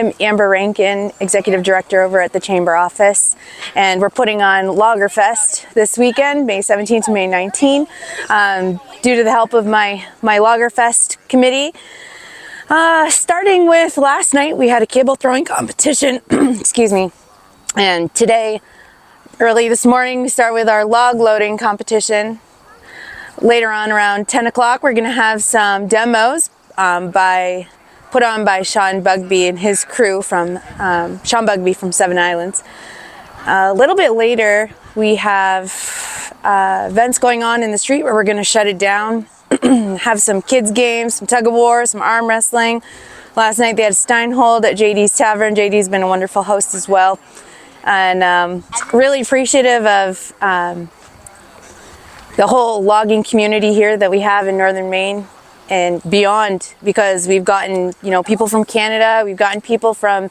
I'm Amber Rankin, Executive Director over at the Chamber office, and we're putting on Lagerfest this weekend, May 17th to May 19th, due to the help of my Lagerfest committee. Starting with last night, we had a cable throwing competition, excuse me, and today, early this morning, we start with our log loading competition. Later on, around 10 o'clock, we're going to have some demos put on by Sean Bugby and his crew from Sean Bugby from Seven Islands. A little bit later, we have events going on in the street where we're going to shut it down. Have some kids games, some tug of war, some arm wrestling. Last night they had Steinhold at JD's Tavern. JD's been a wonderful host as well. And really appreciative of the whole logging community here that we have in Northern Maine and beyond, because we've gotten, people from Canada, we've gotten people from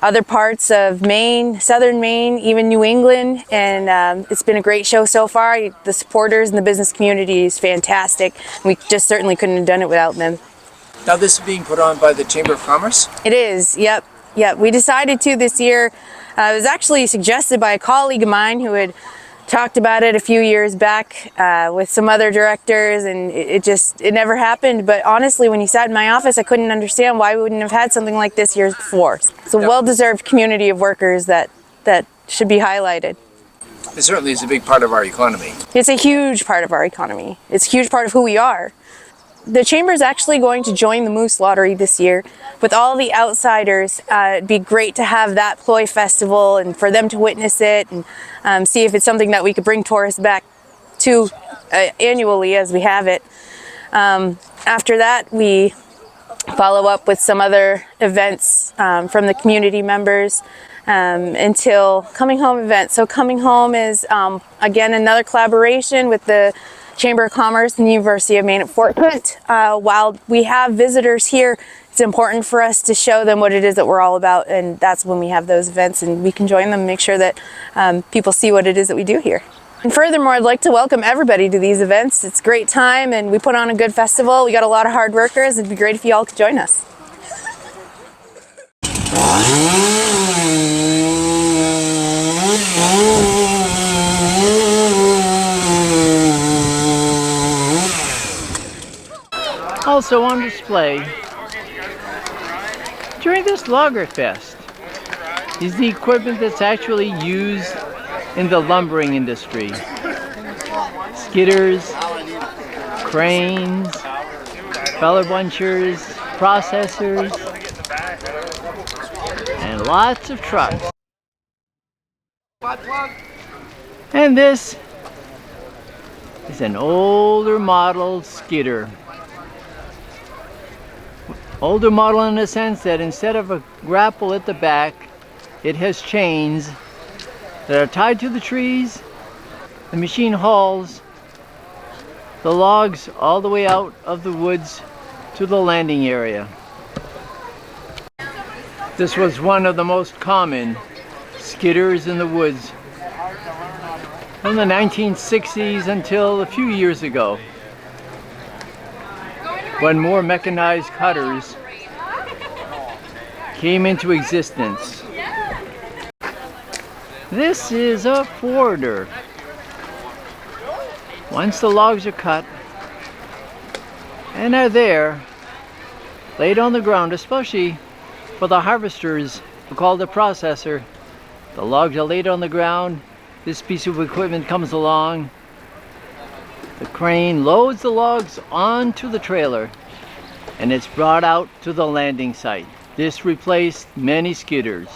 other parts of Maine, Southern Maine, even New England, and it's been a great show so far. The supporters and the business community is fantastic. We just certainly couldn't have done it without them. Now this is being put on by the Chamber of Commerce? It is, yep. We decided to this year. It was actually suggested by a colleague of mine who had talked about it a few years back with some other directors, and it never happened. But honestly, when he sat in my office, I couldn't understand why we wouldn't have had something like this years before. It's a well-deserved community of workers that should be highlighted. It certainly is a big part of our economy. It's a huge part of our economy. It's a huge part of who we are. The Chamber is actually going to join the Moose Lottery this year with all the outsiders. It'd be great to have that ploy festival and for them to witness it and see if it's something that we could bring tourists back to annually as we have it. After that, we follow up with some other events from the community members until Coming Home event. So Coming Home is, again, another collaboration with the Chamber of Commerce and the University of Maine at Fort Pitt. While we have visitors here, it's important for us to show them what it is that we're all about, and that's when we have those events and we can join them and make sure that people see what it is that we do here. And furthermore, I'd like to welcome everybody to these events. It's a great time and we put on a good festival. We got a lot of hard workers. It'd be great if you all could join us. Also on display during this Lagerfest is the equipment that's actually used in the lumbering industry. Skidders, cranes, feller bunchers, processors, and lots of trucks. And this is an older model skidder. Older model in the sense that instead of a grapple at the back, it has chains that are tied to the trees. The machine hauls the logs all the way out of the woods to the landing area. This was one of the most common skidders in the woods from the 1960s until a few years ago, when more mechanized cutters came into existence. This is a forwarder. Once the logs are cut and are there, laid on the ground, especially for the harvesters called a processor, the logs are laid on the ground, this piece of equipment comes along, the crane loads the logs onto the trailer and it's brought out to the landing site. This replaced many skidders.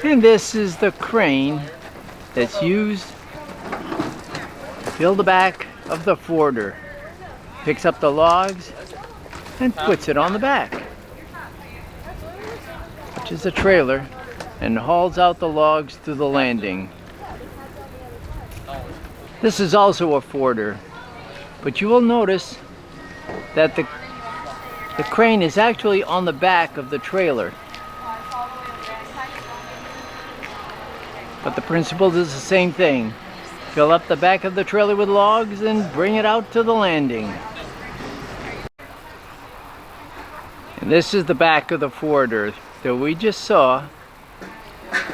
And this is the crane that's used to fill the back of the forwarder. Picks up the logs and puts it on the back, which is a trailer, and hauls out the logs to the landing. This is also a forwarder, but you will notice that the crane is actually on the back of the trailer. But the principle is the same thing. Fill up the back of the trailer with logs and bring it out to the landing. And This is the back of the forwarder that we just saw.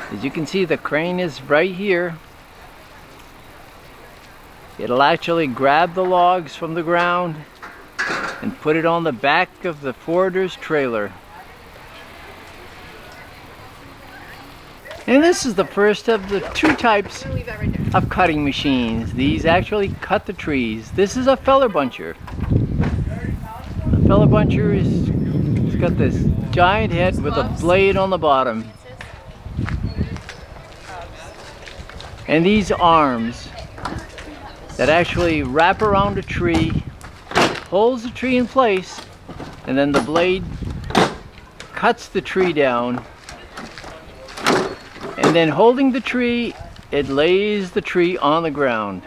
As you can see, the crane is right here. It'll actually grab the logs from the ground and put it on the back of the forwarder's trailer. And this is the first of the two types of cutting machines. These actually cut the trees. This is a feller buncher. The feller buncher is it's got this giant head with a blade on the bottom. And these arms that actually wrap around a tree, holds the tree in place, and then the blade cuts the tree down. And then holding the tree, it lays the tree on the ground,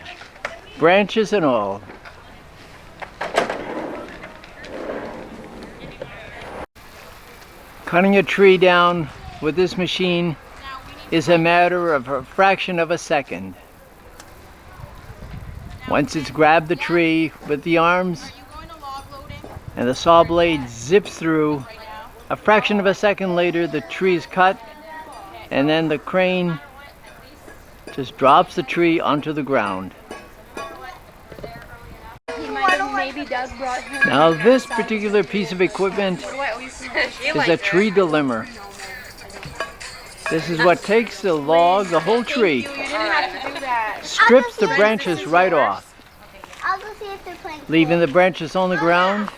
branches and all. Cutting a tree down with this machine is a matter of a fraction of a second. Once it's grabbed the tree with the arms and the saw blade zips through, a fraction of a second later the tree is cut, and then the crane just drops the tree onto the ground. Now this particular piece of equipment is a tree delimber. This is what takes the log, the whole tree, strips the branches right off, leaving the branches on the ground,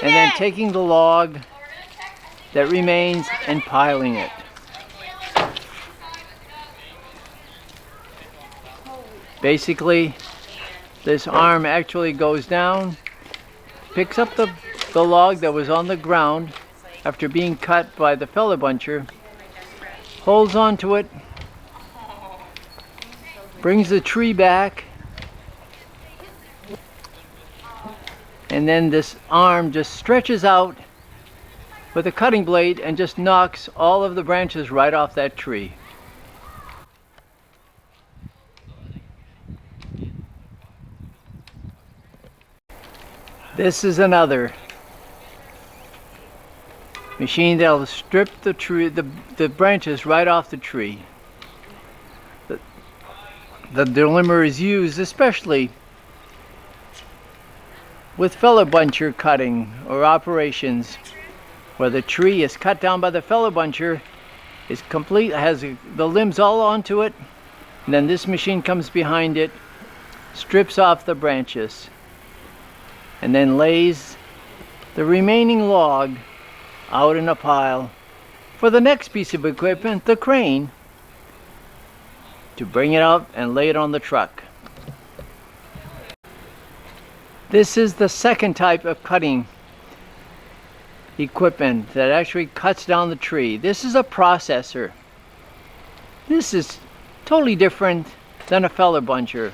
and then taking the log that remains and piling it. Basically, this arm actually goes down, picks up the log that was on the ground after being cut by the feller buncher, holds onto it, brings the tree back, and then this arm just stretches out with a cutting blade and just knocks all of the branches right off that tree. This is another machine that'll strip the tree, the branches right off the tree. The delimber is used especially with feller buncher cutting or operations where the tree is cut down by the feller buncher, is complete, has the limbs all onto it, and then this machine comes behind it, strips off the branches, and then lays the remaining log out in a pile for the next piece of equipment, the crane, to bring it out and lay it on the truck. This is the second type of cutting equipment that actually cuts down the tree. This is a processor. This is totally different than a feller buncher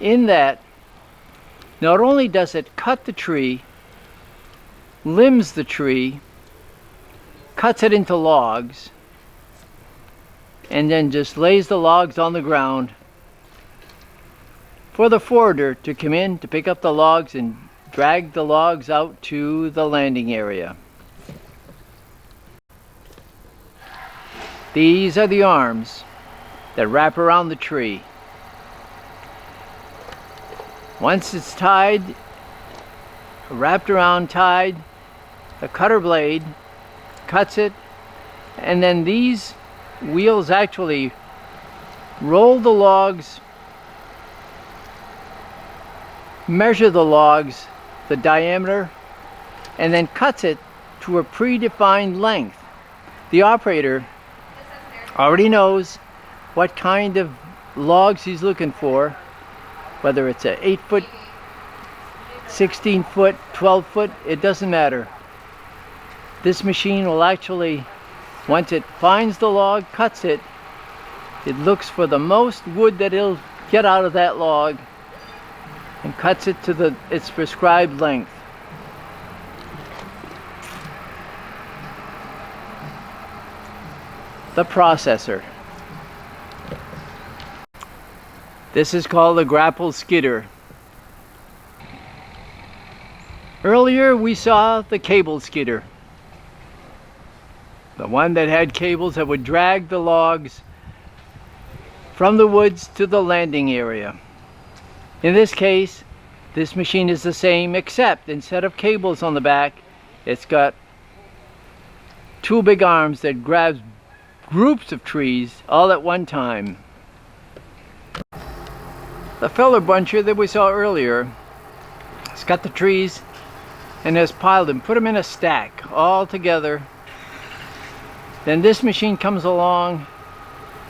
in that not only does it cut the tree, limbs the tree, cuts it into logs, and then just lays the logs on the ground for the forwarder to come in to pick up the logs and drag the logs out to the landing area. These are the arms that wrap around the tree. Once it's tied, wrapped around, tied, the cutter blade cuts it, and then these wheels actually roll the logs, measure the logs, the diameter, and then cuts it to a predefined length. The operator already knows what kind of logs he's looking for, whether it's an 8-foot, 16-foot, 12-foot, it doesn't matter. This machine will actually, once it finds the log, cuts it, it looks for the most wood that it'll get out of that log and cuts it to its prescribed length. The processor. This is called a grapple skidder. Earlier we saw the cable skidder. The one that had cables that would drag the logs from the woods to the landing area. In this case, this machine is the same, except instead of cables on the back, it's got two big arms that grabs groups of trees all at one time. The feller buncher that we saw earlier has got the trees and has piled them, put them in a stack all together. Then this machine comes along,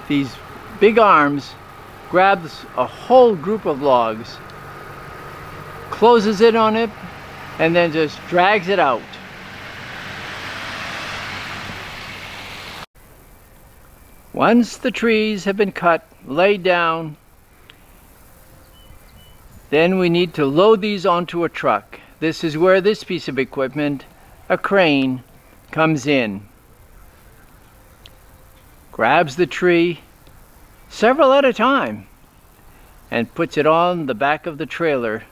these big arms, grabs a whole group of logs, closes it on it, and then just drags it out. Once the trees have been cut, laid down, then we need to load these onto a truck. This is where this piece of equipment, a crane, comes in. Grabs the tree, several at a time, and puts it on the back of the trailer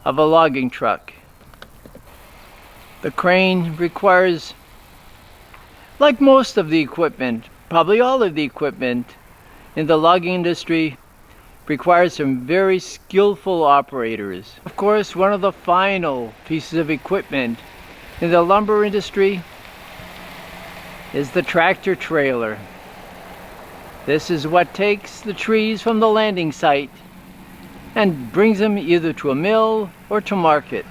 of a logging truck. The crane requires, like most of the equipment, probably all of the equipment in the logging industry, requires some very skillful operators. Of course, one of the final pieces of equipment in the lumber industry is the tractor trailer. This is what takes the trees from the landing site and brings them either to a mill or to market.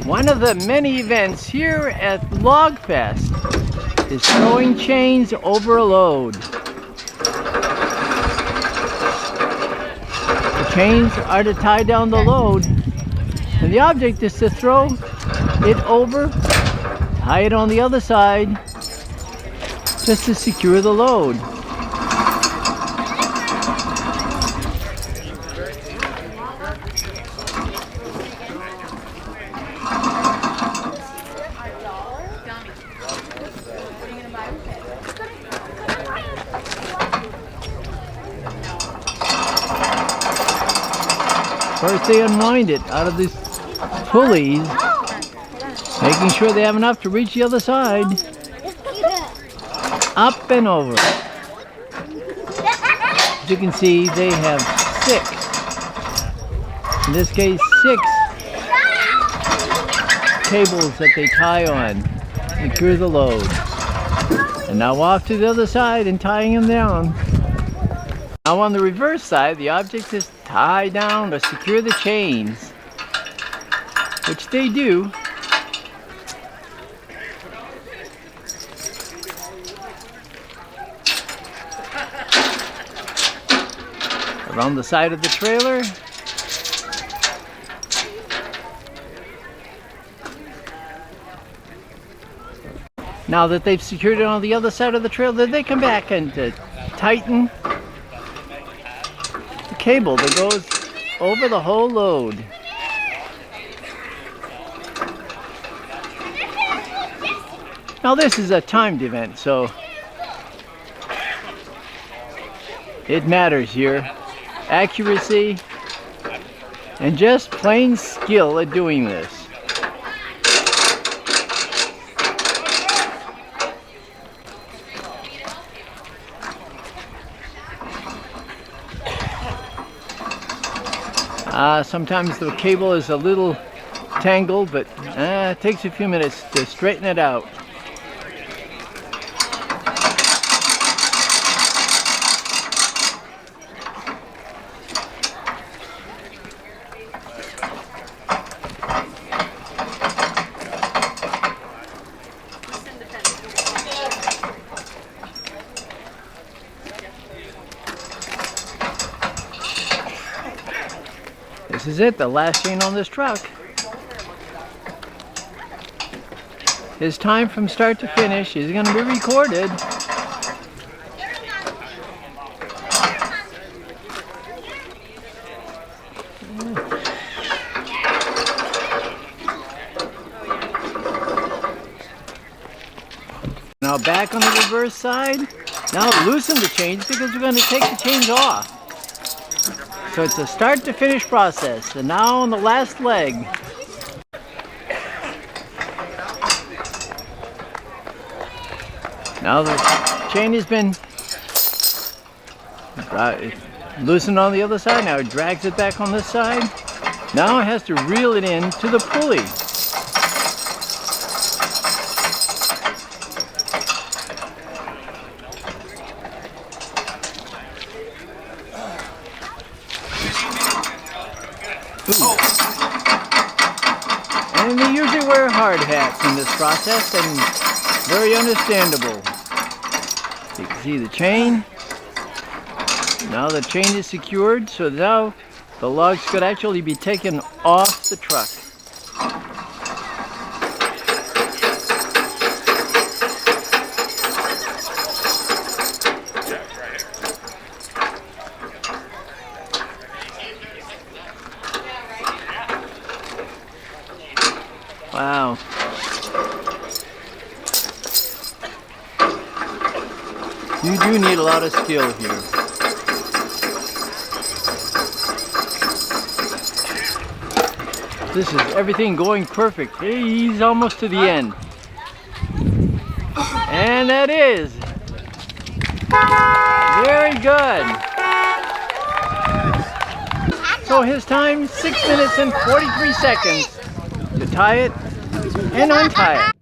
One of the many events here at Logfest is throwing chains over a load. The chains are to tie down the load, and the object is to throw it over, tie it on the other side, just to secure the load. First they unwind it out of these pulleys, making sure they have enough to reach the other side. Up and over. As you can see, they have 6. In this case, 6 cables that they tie on to secure the load. And now off to the other side and tying them down. Now on the reverse side, the object is tie down or secure the chains, which they do. Around the side of the trailer. Now that they've secured it on the other side of the trailer, they come back and tighten the cable that goes over the whole load. Now this is a timed event, so it matters here. Accuracy and just plain skill at doing this. Sometimes the cable is a little tangled, but it takes a few minutes to straighten it out. This is it, the last chain on this truck. His time from start to finish is going to be recorded. Now back on the reverse side. Now loosen the chains because we're going to take the chains off. So it's a start to finish process. And now on the last leg. Now the chain has been loosened on the other side. Now it drags it back on this side. Now it has to reel it in to the pulley. Ooh. And they usually wear hard hats in this process, and very understandable. You can see the chain. Now the chain is secured, so now the logs could actually be taken off the truck. Wow. You do need a lot of skill here. This is everything going perfect. He's almost to the end. And that is very good. So his time, 6 minutes and 43 seconds to tie it and untie it.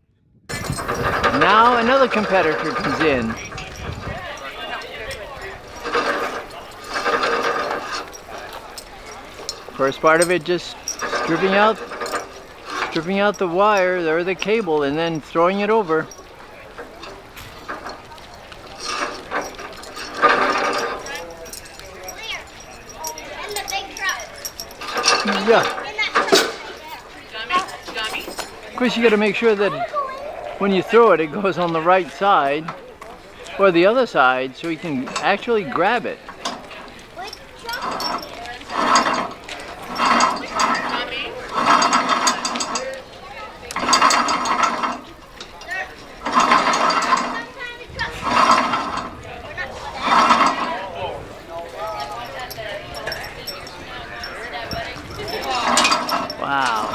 Now another competitor comes in. First part of it, just stripping out the wire or the cable and then throwing it over. Yeah. Of course, you got to make sure that when you throw it, it goes on the right side or the other side so you can actually grab it. Wow.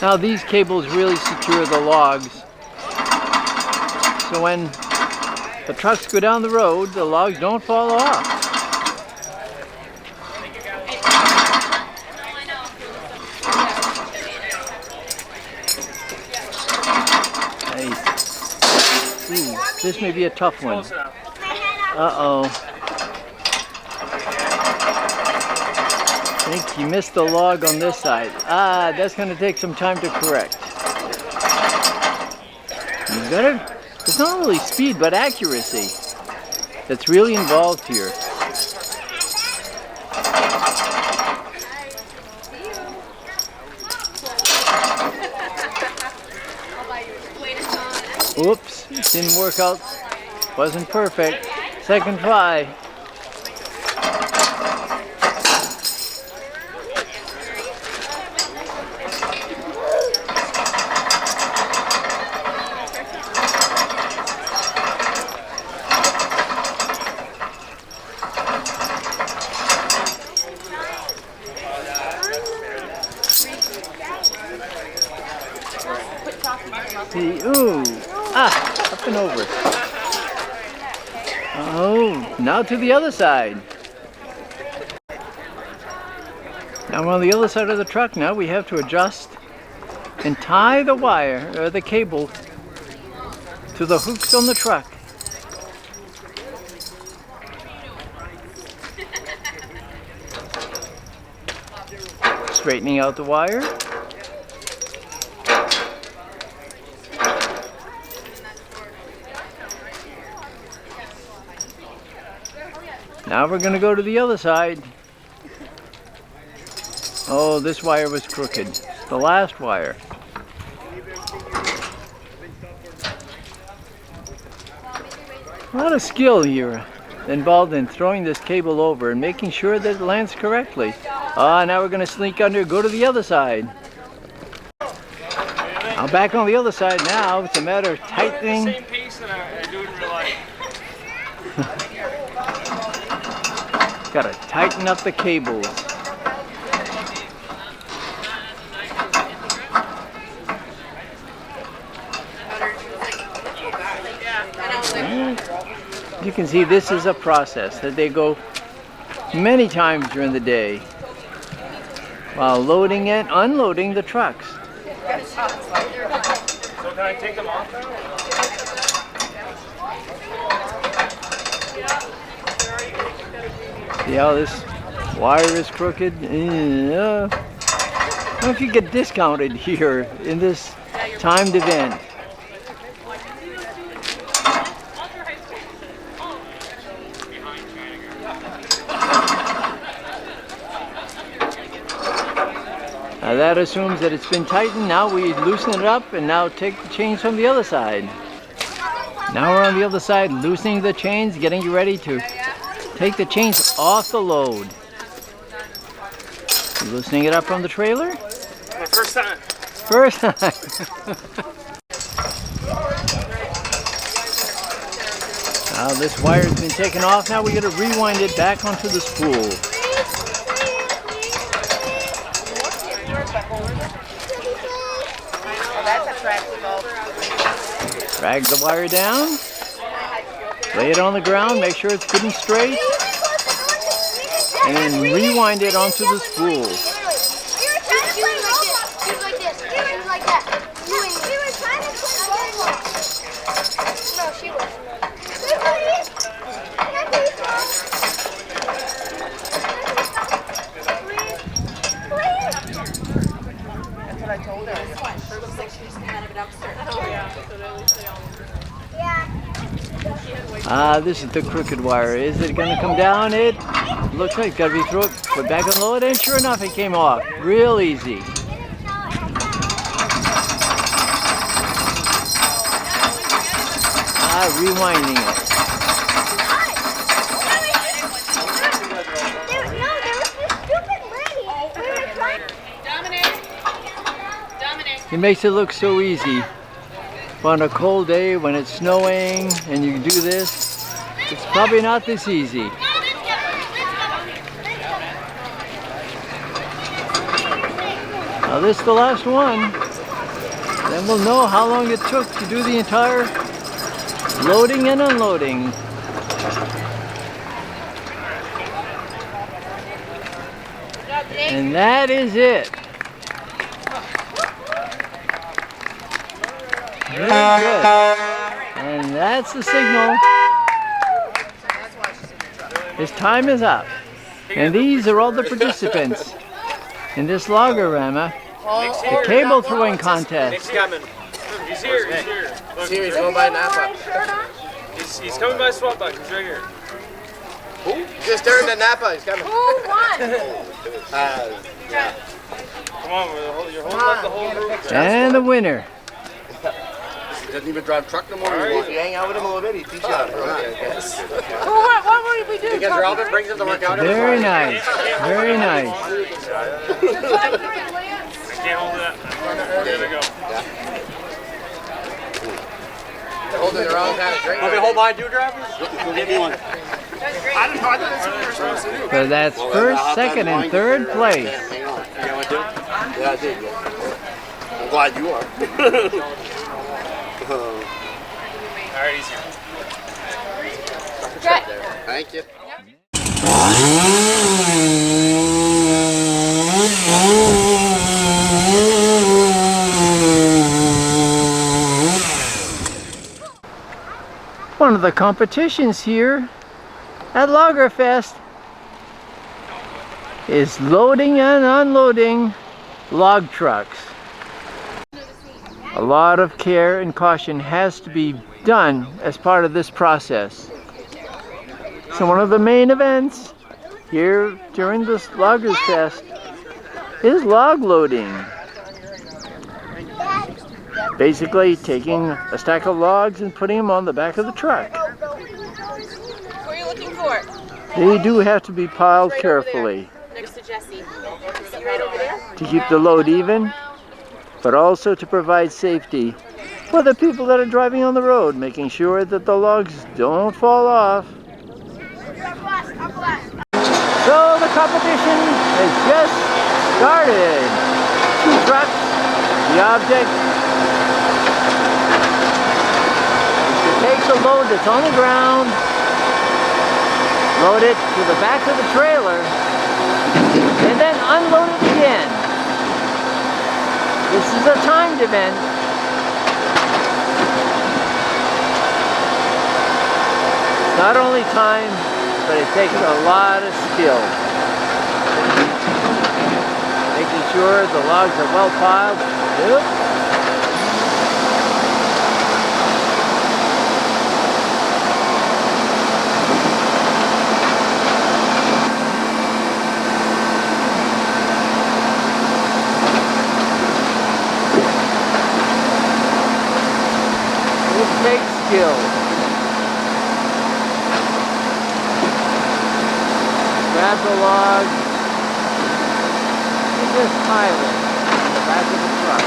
Now these cables really secure the logs. So when the trucks go down the road, the logs don't fall off. Nice. Ooh, this may be a tough one. Uh-oh. I think you missed the log on this side. Ah, that's going to take some time to correct. You gotta, it's not only speed, but accuracy that's really involved here. Oops, it didn't work out. Wasn't perfect. Second try. See, ooh, up and over. Oh, now to the other side. Now we're on the other side of the truck. Now we have to adjust and tie the wire or the cable to the hooks on the truck. Straightening out the wire. Now we're going to go to the other side. Oh, this wire was crooked. The last wire. A lot of skill here involved in throwing this cable over and making sure that it lands correctly. Now we're going to sneak under, go to the other side. I'm back on the other side now. It's a matter of tightening. Same pace that I do in real life. Got to tighten up the cables. You can see this is a process that they go many times during the day while loading and unloading the trucks. So can I take them off now? See how this wire is crooked? I don't know if you get discounted here in this timed event. Now that assumes that it's been tightened. Now we loosen it up and now take the chains from the other side. Now we're on the other side, loosening the chains, getting you ready to take the chains off the load. You loosening it up from the trailer? My first time. First time. Now this wire's been taken off. Now we got to rewind it back onto the spool. Drag the wire down, lay it on the ground, make sure it's good and straight, and then rewind it onto the spool. That's what I told her. This one. It looks like she just came out of a dumpster. Oh yeah. This is the crooked wire. Is it going to come down? It looks like it's got to be put back on load, and sure enough, it came off. Real easy. Rewinding it. It makes it look so easy. But on a cold day when it's snowing and you do this, it's probably not this easy. Now this is the last one. Then we'll know how long it took to do the entire loading and unloading. And that is it. Very good. And that's the signal. His time is up. And these are all the participants in this logorama, the cable throwing contest. Nick's coming. He's here. He's here. Look, He's going by Napa. he's coming by Swap Buck. He's right here. Who? Just turned to Napa. He's coming. Who won? Come on, you're holding up the whole group. And the winner. Doesn't even drive truck no more. If you hang out with him a little bit, he teach you how to run. What would we do? Because Robin brings him to work out. Very nice. Very nice. I can't hold that. There we go. They're holding the wrong kind of drink. Want me to hold mine too, Travis? Go get me one. I don't know. I thought that's what we were supposed to do. So that's first, second, and third place. Hang on. You want to? Yeah, I did. Yeah. I'm glad you are. All right, easy. Good. Thank you. One of the competitions here at Lagerfest is loading and unloading log trucks. A lot of care and caution has to be done as part of this process. So one of the main events here during this Lagerfest is log loading. Basically taking a stack of logs and putting them on the back of the truck. Who are you looking for? They do have to be piled carefully. Next to Jesse. to keep the load even, but also to provide safety for the people that are driving on the road, making sure that the logs don't fall off. So the competition has just started. 2 trucks. The object is to take the load that's on the ground, load it to the back of the trailer, and then unload it again. This is a timed event. Not only time, but it takes a lot of skill. Making sure the logs are well piled. Yep. It takes skill. Grab the log and just pile it in the back of the truck.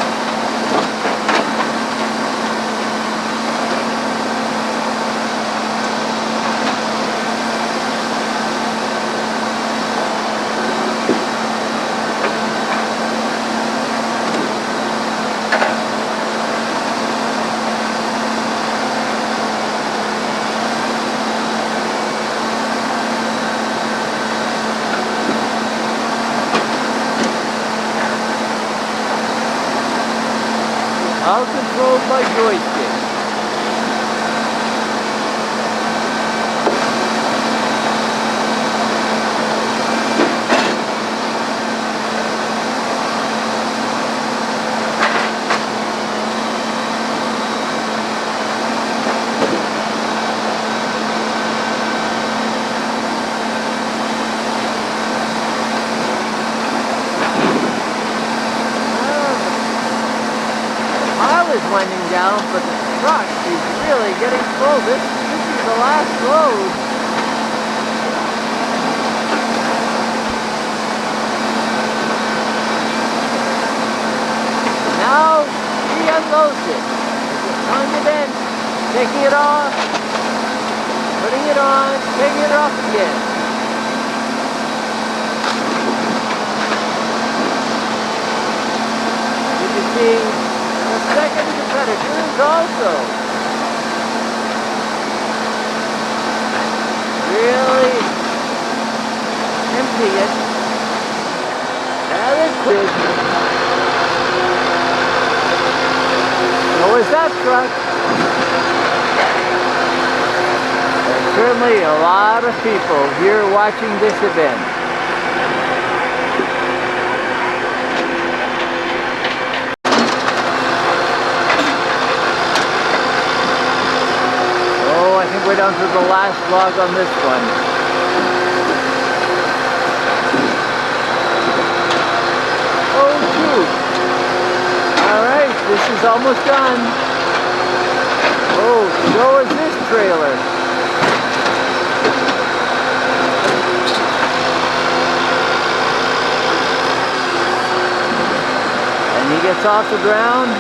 All controlled by joystick. Is winding down, but the truck is really getting full. This is the last load. Now he unloads it. It's time to then taking it off, putting it on, taking it off again. You can see the second competitors also really empty it. That is quick. So is that truck. There's certainly a lot of people here watching this event. We're down to the last log on this one. Oh, 2. Alright, this is almost done. Oh, so is this trailer. And he gets off the ground.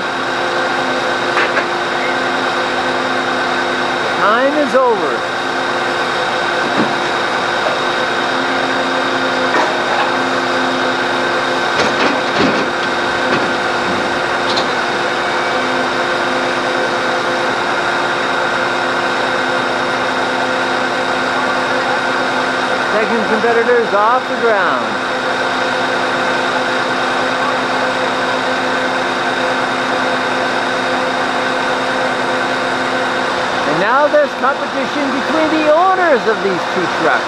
Time is over. Second competitors off the ground. And now there's competition between the owners of these 2 trucks.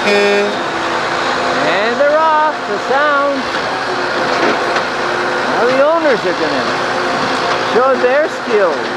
And they're off, the sound. Now the owners are going to show their skills.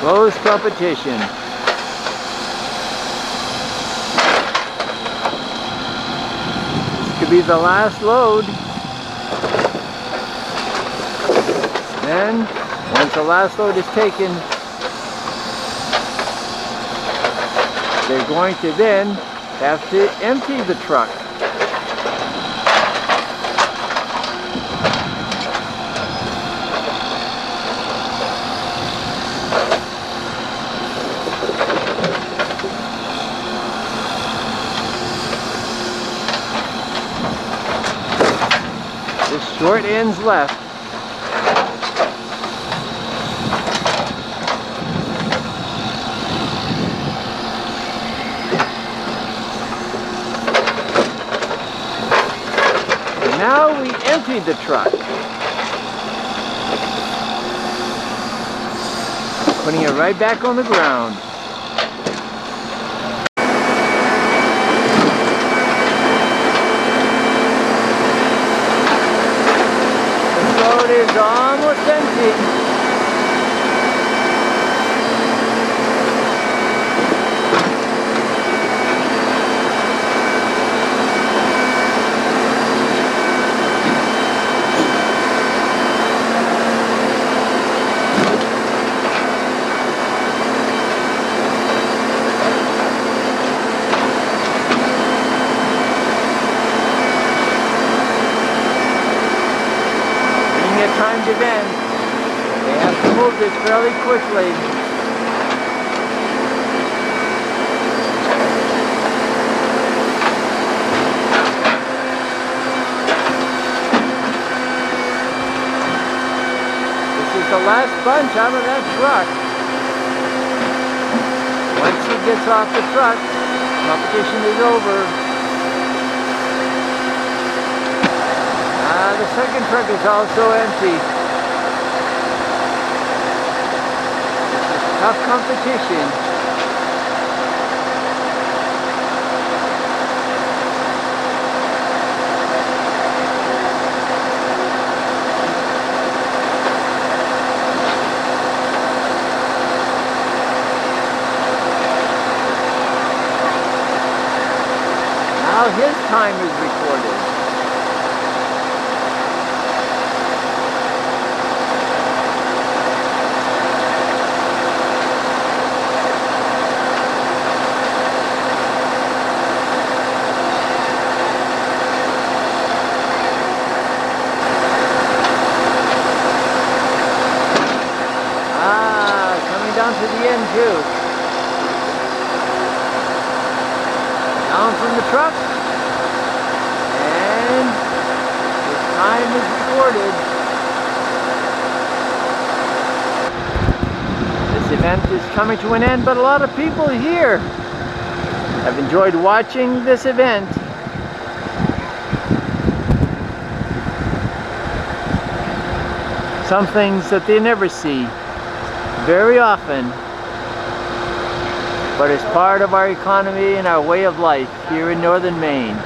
Close competition. This could be the last load. Then, once the last load is taken, they're going to then have to empty the truck. This short end's left. Now we emptied the truck. Putting it right back on the ground. The load is almost empty. Timed event. They have to move this fairly quickly. This is the last bunch out of that truck. Once he gets off the truck, competition is over. The second truck is also empty. This is tough competition. Now his time is recorded. Down to the end too. Down from the truck, and his time is recorded. This event is coming to an end, but a lot of people here have enjoyed watching this event. Some things that they never see very often, but it's part of our economy and our way of life here in Northern Maine.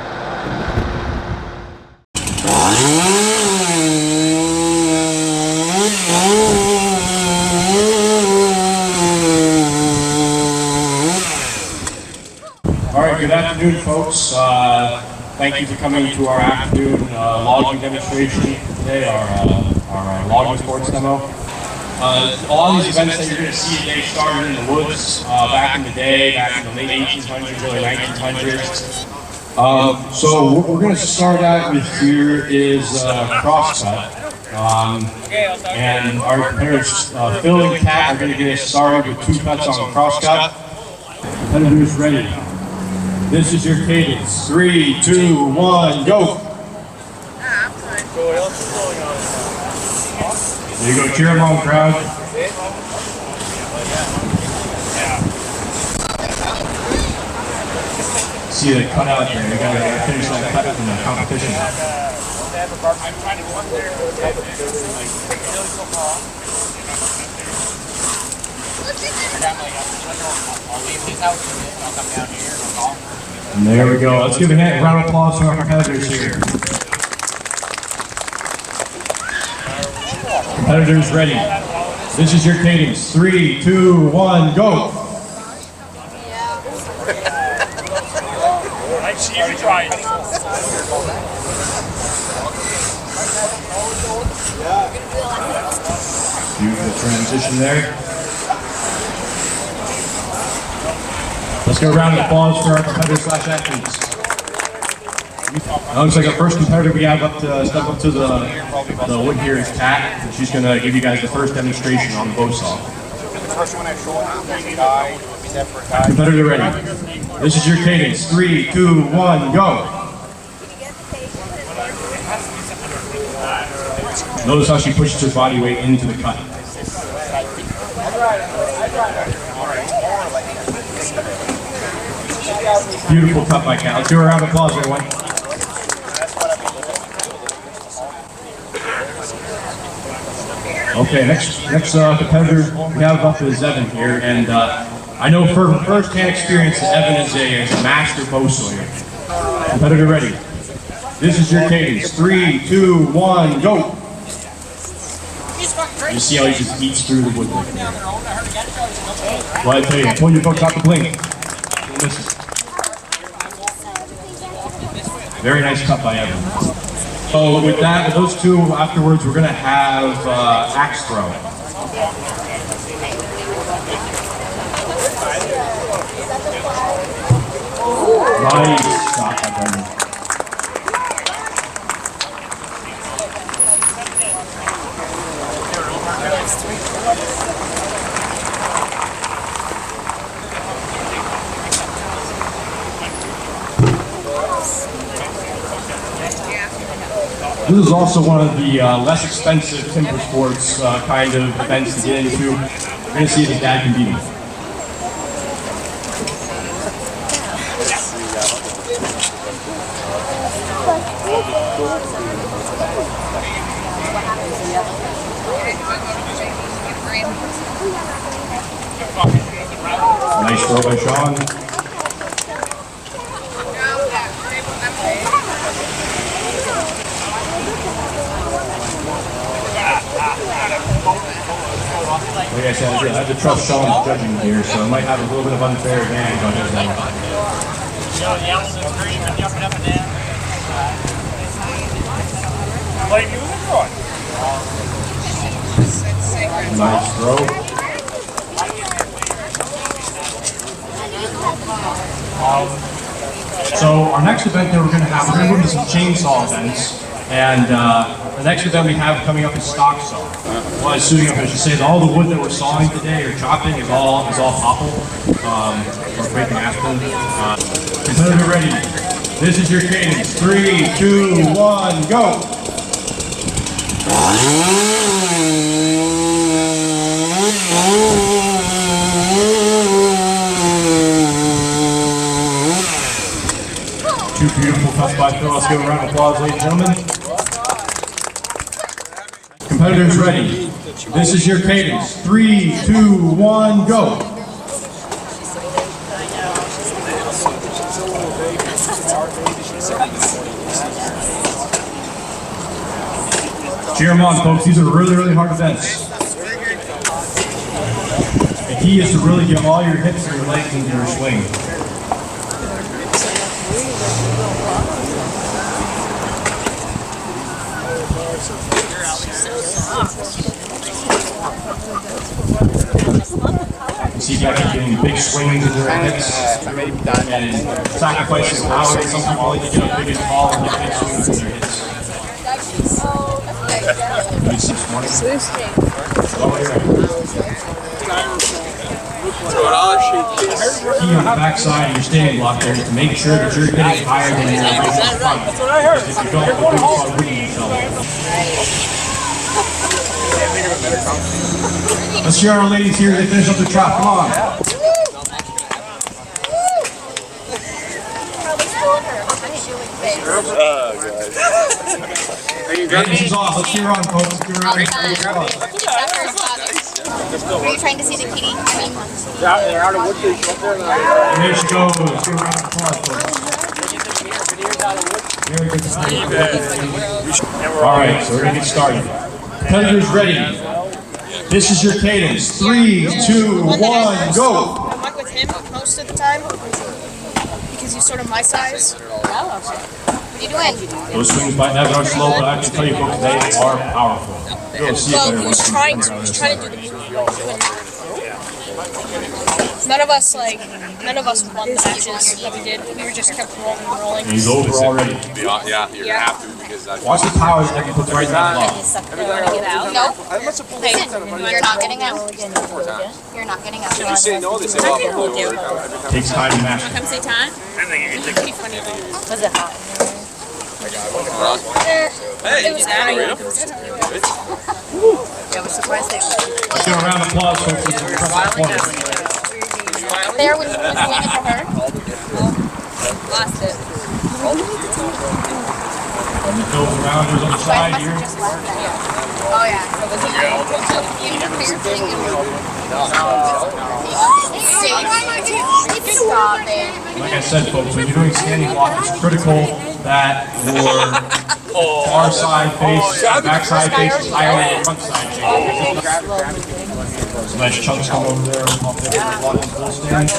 All right, good afternoon, folks. Thank you for coming to our afternoon logging demonstration today, our logging sports demo. A lot of these events that you're going to see today started in the woods back in the day, back in the late 1800s, early 1900s. So what we're going to start out with here is crosscut. And our competitors, Phil and Kat, are going to get us started with 2 cuts on the crosscut. Competitors ready. This is your cadence. 3, 2, 1, go! There you go, cheer them on, crowd. See the cut out there, you gotta finish that cut from the competition. And there we go. Let's give a round of applause to our competitors here. Competitors ready. This is your cadence. 3, 2, 1, go. I see you trying. Beautiful transition there. Let's go round of applause for our competitors/athletes. Now looks like our first competitor we have step up to the wood here is Kat, and she's going to give you guys the first demonstration on the bow saw. Competitor ready. This is your cadence. 3, 2, 1, go. Notice how she pushes her body weight into the cut. Beautiful cut by Kat. Let's do a round of applause, everyone. Okay, next competitor we have up is Evan here, and I know from first-hand experience that Evan is a master bow sawyer. Competitor ready. This is your cadence. 3, 2, 1, go. You see how he just eats through the wood. Well, I tell you, pull your book out the blink. Don't miss it. Very nice cut by Evan. So with that, with those two, afterwards we're going to have axe throw. Nice shot by Brendan. This is also one of the less expensive timber sports kind of events to get into. You're going to see if his dad can beat him. Nice throw by Sean. Like I said, I have to trust Sean's judging here, so I might have a little bit of unfair advantage on his end. Yelling and screaming, jumping up and down. Like you were going. Nice throw. So our next event that we're going to go into some chainsaw events, and the next event we have coming up is stock saw. Well, it's suiting up, I should say, that all the wood that we're sawing today or chopping is all popple or breaking aspen. Competitor ready. This is your cadence. 3, 2, 1, go. Two beautiful cuts by Phil. Let's give a round of applause, ladies and gentlemen. Competitors ready. This is your cadence. 3, 2, 1, go. Cheer them on, folks. These are really, really hard events. The key is to really get all your hips and your legs into your swing. You see guys are getting big swings in their hips and sacrificing power. Some people like to get up big and tall and get big swings in their hips. You see this morning? Key on the backside of your standing block there is to make sure that you're getting higher than your front. Because if you don't, the boots are winning yourself. Let's cheer our ladies here as they finish up the trap. Come on. This is off. Let's cheer on, folks. Let's give her a round of applause. Are you trying to see the kitty? And there she goes. Let's give her a round of applause, folks. Very good. All right, so we're going to get started. Competitors ready. This is your cadence. 3, 2, 1, go. I work with him most of the time because he's sort of my size. What are you doing? Those swings might have are slow, but I can tell you folks, they are powerful. You'll see Well, if he was trying to do the move. None of us won the matches that we did. We were just kept rolling and rolling. He's over already. Yeah, you're gonna have to because that's. Watch the power that he puts right in that block. No. You're not getting out. You're not getting out. You say no, they say well, Takes time to master. Come say time. Pretty funny. Was it hot? It was funny. I was surprised they Let's give a round of applause, folks. This is impressive performance. There when he was doing it for her. lost it. And it goes around, there's on the side here. Oh yeah. Stop it. Like I said, folks, when you're doing standing block, it's critical that your far side face, back side face is higher than your front side face. Some nice chunks come over there. I'll pick up the block and full stand.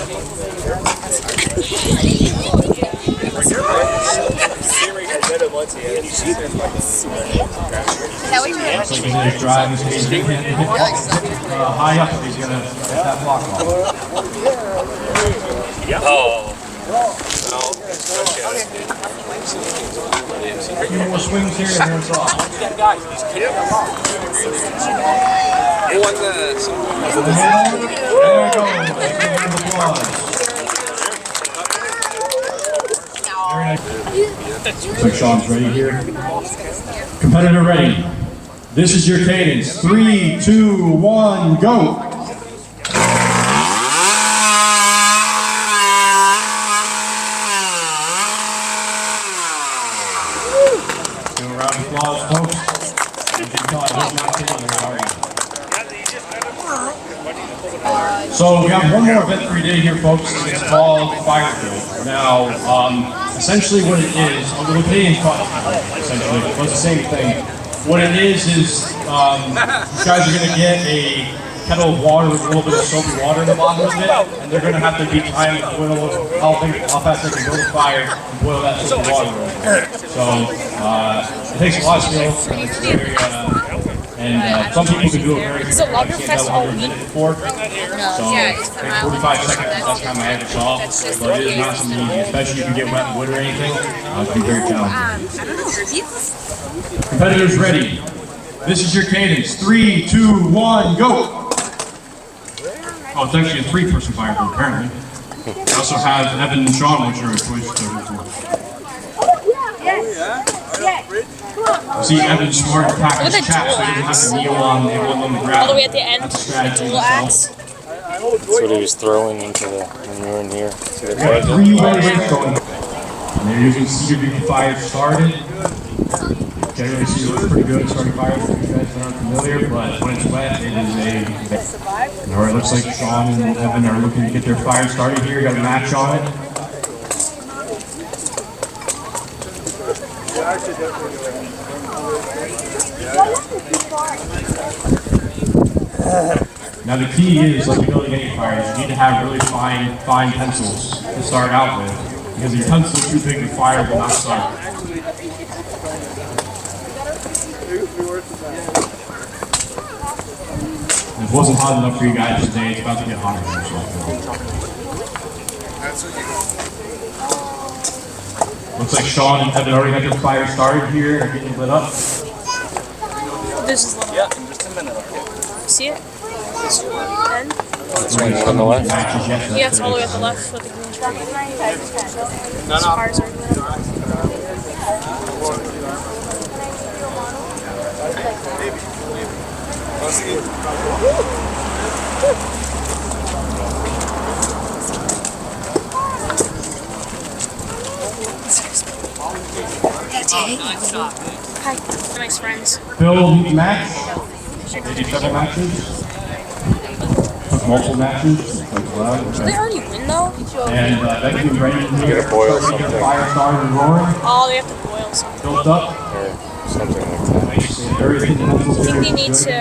So he's going to drive, he's going to hit high up, he's going to get that block off. A few more swings here and then it's off. There we go. Very nice. Looks like Sean's ready here. Competitor ready. This is your cadence. 3, 2, 1, go. Give a round of applause, folks. As you can tell, I hope you're not sitting there, are you? So we have one more event for you today here, folks. It's called Fire Drill. Now, essentially what it is, the Canadians call it, essentially, but it's the same thing. What it is you guys are going to get a kettle of water with a little bit of soapy water in the bottom of it, and they're going to have to be timed to boil how fast they can build a fire and boil that soapy water. So it takes a lot of skill, and it's very, some people can do it very quickly. I can't tell under a minute before. So, like 45 seconds is the best time I ever saw. But it is not something easy, especially if you get wet in wood or anything. It can be very challenging. Competitors ready. This is your cadence. 3, 2, 1, go! Oh, it's actually a 3-person fire group, apparently. We also have Evan and Sean, which are a choice to report. See, Evan's smart and practice chat, so he doesn't have to kneel on the ground. All the way at the end. That's a strategy Little axe. That's what he was throwing into the when we were in here. To the We got 3 waves going. And they're using cedar to get fire started. Generally, cedar looks pretty good at starting fires for you guys that aren't familiar, but when it's wet, it is Alright, looks like Sean and Evan are looking to get their fire started here. Got a match on it. Now the key is, like building any fires, you need to have really fine pencils to start out with, because if your pencil is too big, the fire will not start. If it wasn't hot enough for you guys today, it's about to get hotter. Looks like Sean and Evan already got their fire started here, they're getting lit up. This is little. Yeah, in just a minute. See it? And? on the left. Yeah, it's all the way at the left with the green truck. No. Cars are lit. Hi, nice friends. Bill match. They did double matches. Took multiple matches. Did they already win though? And Becky's ready to get a boil fire something. started and roaring. Oh, they have to boil something. Built up. Or something like that. Everything I think they need to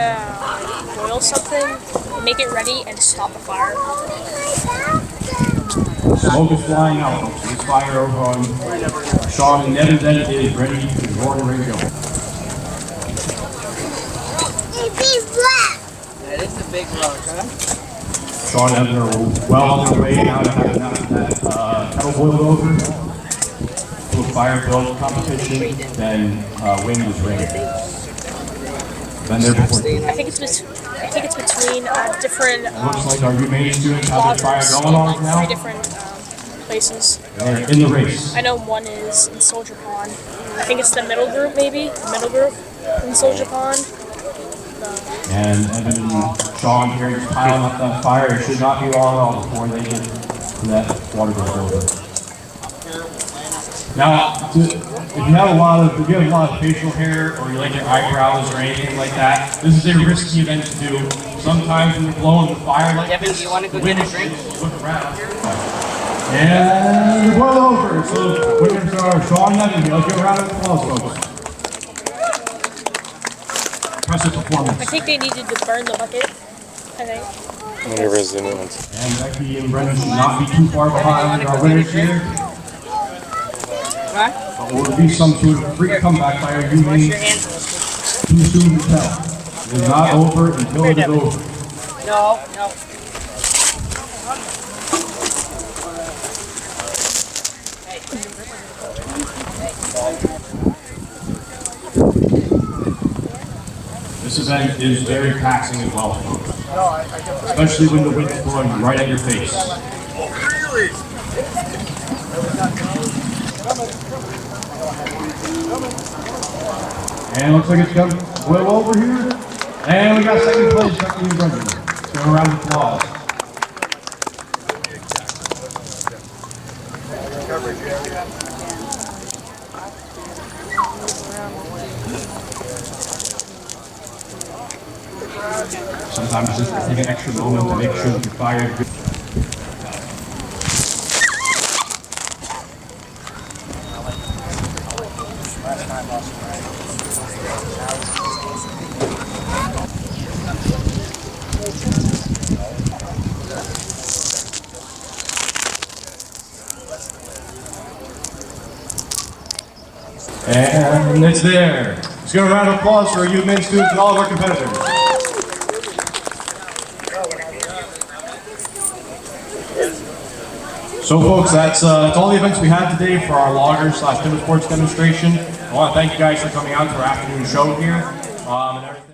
boil smell something, make it ready, and stop the fire. Smoke is flying out. This fire over on Sean and Nevin then is ready to roar and ring go. That is a big rock, huh? Sean and Nevin are well on their way now to having that kettle boiled over to a fire build competition. Then wind is ringing. Then they're before. I think it's between different. It looks like our UMaine students have their fire going on now. 3 different places. They're in the race. I know one is in Soldier Pond. I think it's the middle group, maybe the middle group in Soldier Pond. And Evan and Sean here just piling up that fire. It should not be long at all before they get to that water goes over. Now, if you have a lot of facial hair or you like your eyebrows or anything like that, this is a risky event to do. Sometimes when you're blowing the fire like this, Do you want to go the get wind a drink? look around. And well over. So winners are Sean and Evan. Let's give a round of applause, folks. Impressive performance. I think they needed to burn the bucket. I think. Whenever is the new ones. And Becky and Brendan should not be too far behind our winners here. But will there be some sort of freak comeback by our UMaine? Too soon to tell. It is not over until it is over. No, no. This event is very taxing as well, especially when the wind is blowing right at your face. And it looks like it's come well over here. And we got second place, Becky and Brendan. Let's give a round of applause. Sometimes just take an extra moment to make sure that the fire is good. And it's there. Let's give a round of applause for our UMaine students and all of our competitors. So folks, that's all the events we had today for our logger/timber sports demonstration. I want to thank you guys for coming out to our afternoon show here and everything.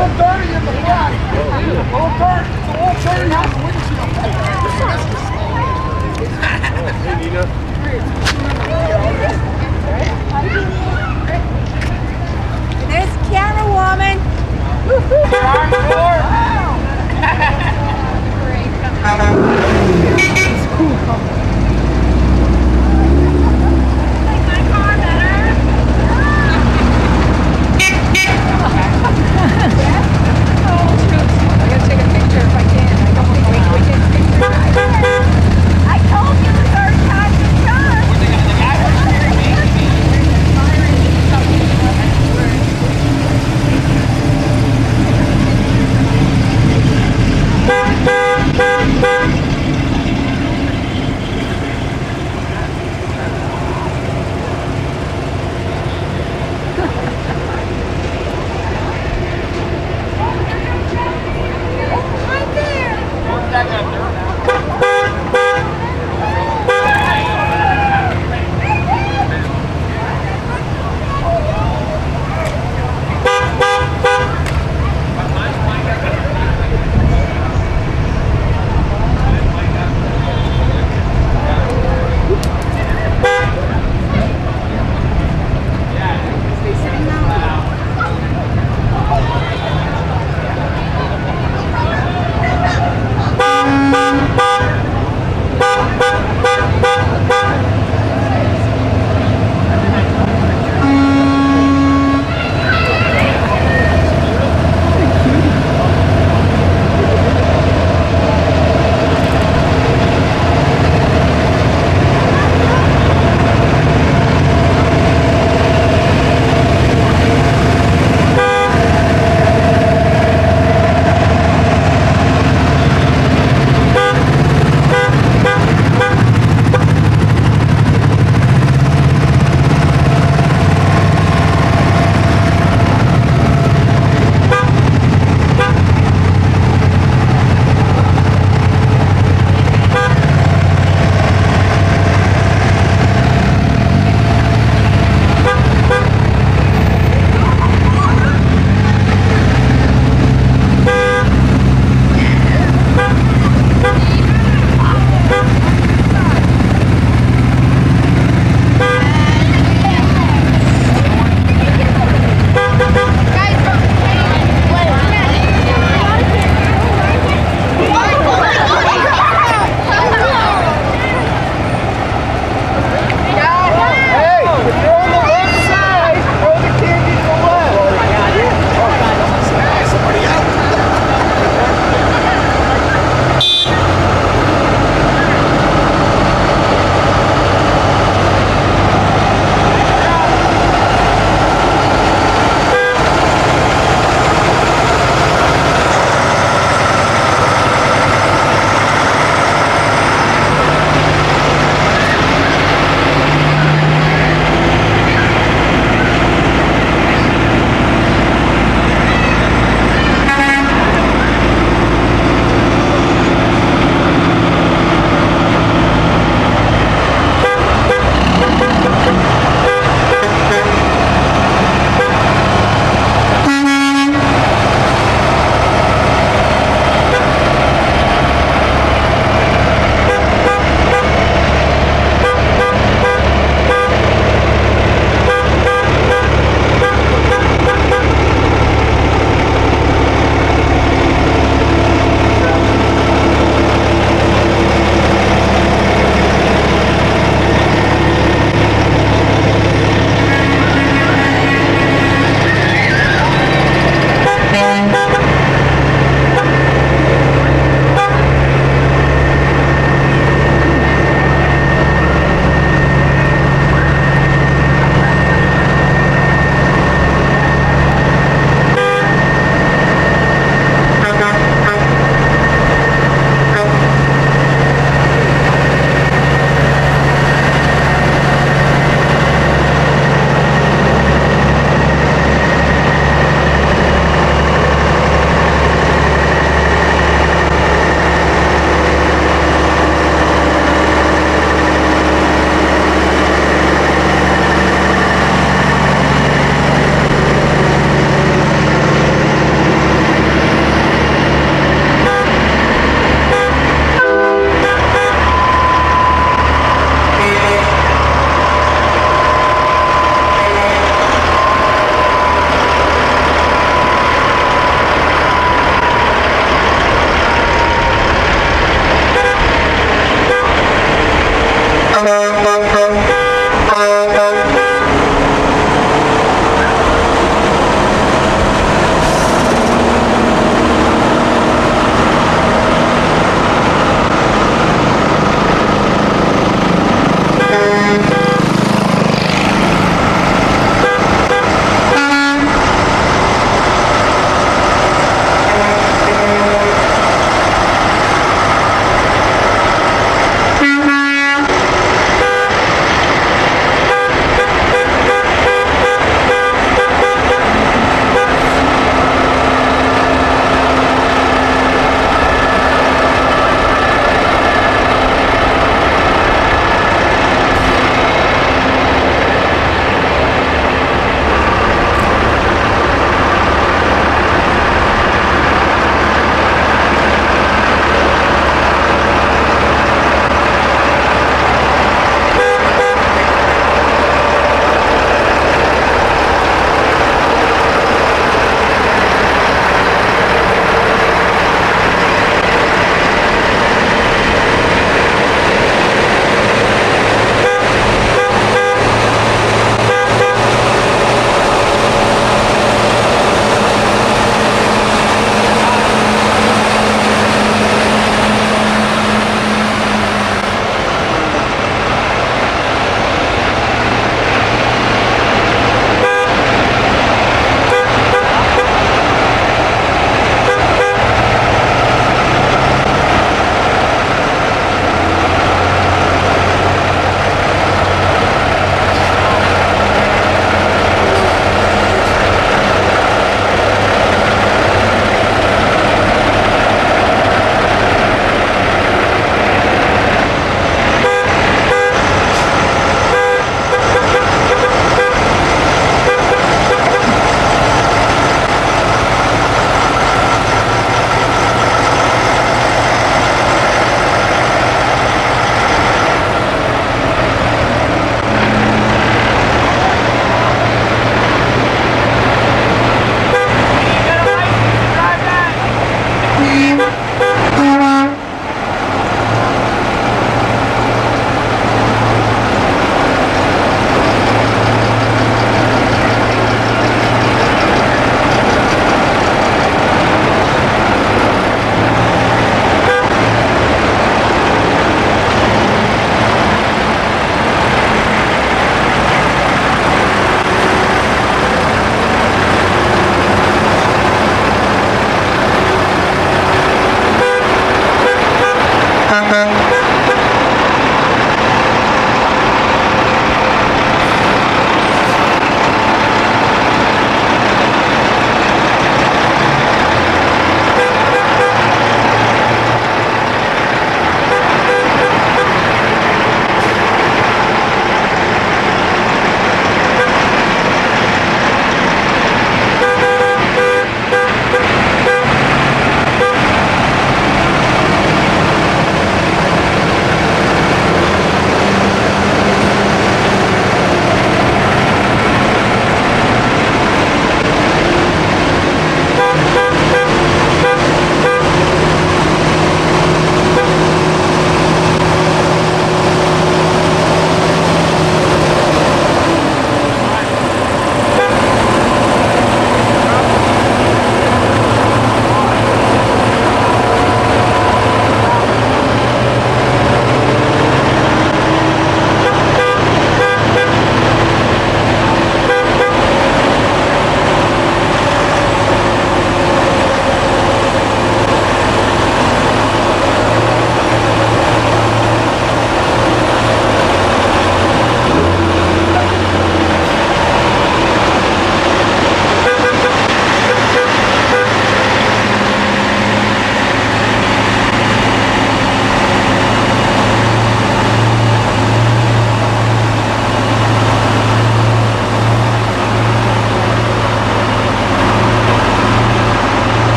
little dirty in the front. A little dirt. It's a little dirty on the windshield. Hey, Nina. There's the camera woman.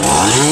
Bye.